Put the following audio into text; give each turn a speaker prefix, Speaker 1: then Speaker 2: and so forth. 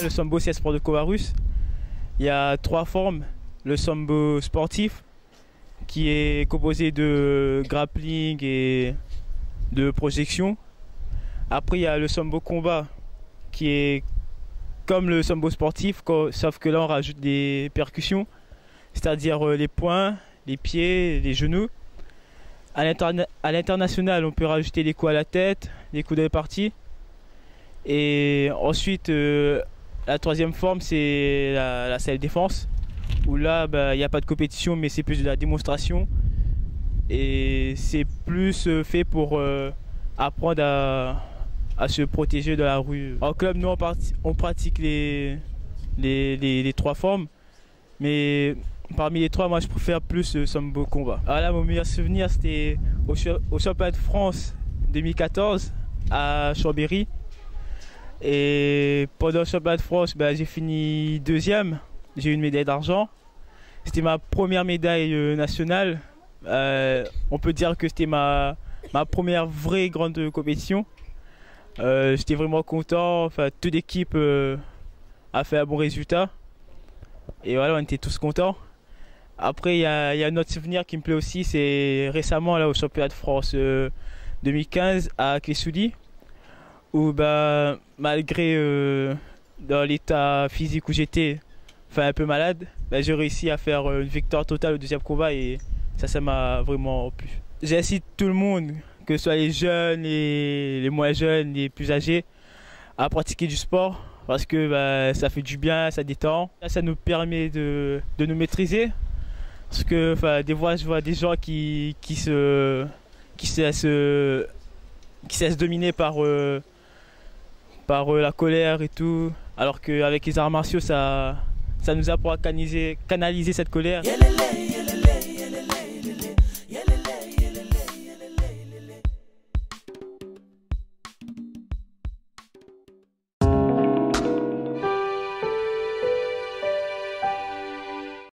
Speaker 1: Le sambo, c'est un sport de combat russe. Il y a 3 formes. Le sambo sportif, qui est composé de grappling et de projection. Après, il y a le sambo combat, qui est comme le sambo sportif, sauf que là, on rajoute des percussions, c'est-à-dire les poings, les pieds, les genoux. À l'international, on peut rajouter des coups à la tête, des coups de répartie. Et ensuite, la 3e forme, c'est la self-défense, où là, il n'y a pas de compétition, mais c'est plus de la démonstration. Et c'est plus fait pour apprendre à se protéger de la rue. En club, nous, on pratique les 3 formes, mais parmi les 3, moi, je préfère plus le sambo combat. Alors là, mon meilleur souvenir, c'était au championnat de France 2014 à Chambéry. Et pendant le championnat de France, j'ai fini 2e. J'ai eu une médaille d'argent. C'était ma première médaille nationale. On peut dire que c'était ma première vraie grande compétition. J'étais vraiment content. Enfin, toute l'équipe a fait un bon résultat. Et voilà, on était tous contents. Après, il y a un autre souvenir qui me plaît aussi, c'est récemment là, au championnat de France 2015 à Clé-Soudy, où malgré dans l'état physique où j'étais, enfin un peu malade, j'ai réussi à faire une victoire totale au 2e combat et ça m'a vraiment plu. J'incite tout le monde, que ce soit les jeunes, les moins jeunes, les plus âgés, à pratiquer du sport parce que ça fait du bien, ça détend. Ça nous permet de nous maîtriser parce que des fois je vois des gens qui se laissent dominer par la colère et tout, alors qu'avec les arts martiaux ça nous apprend à canaliser cette colère.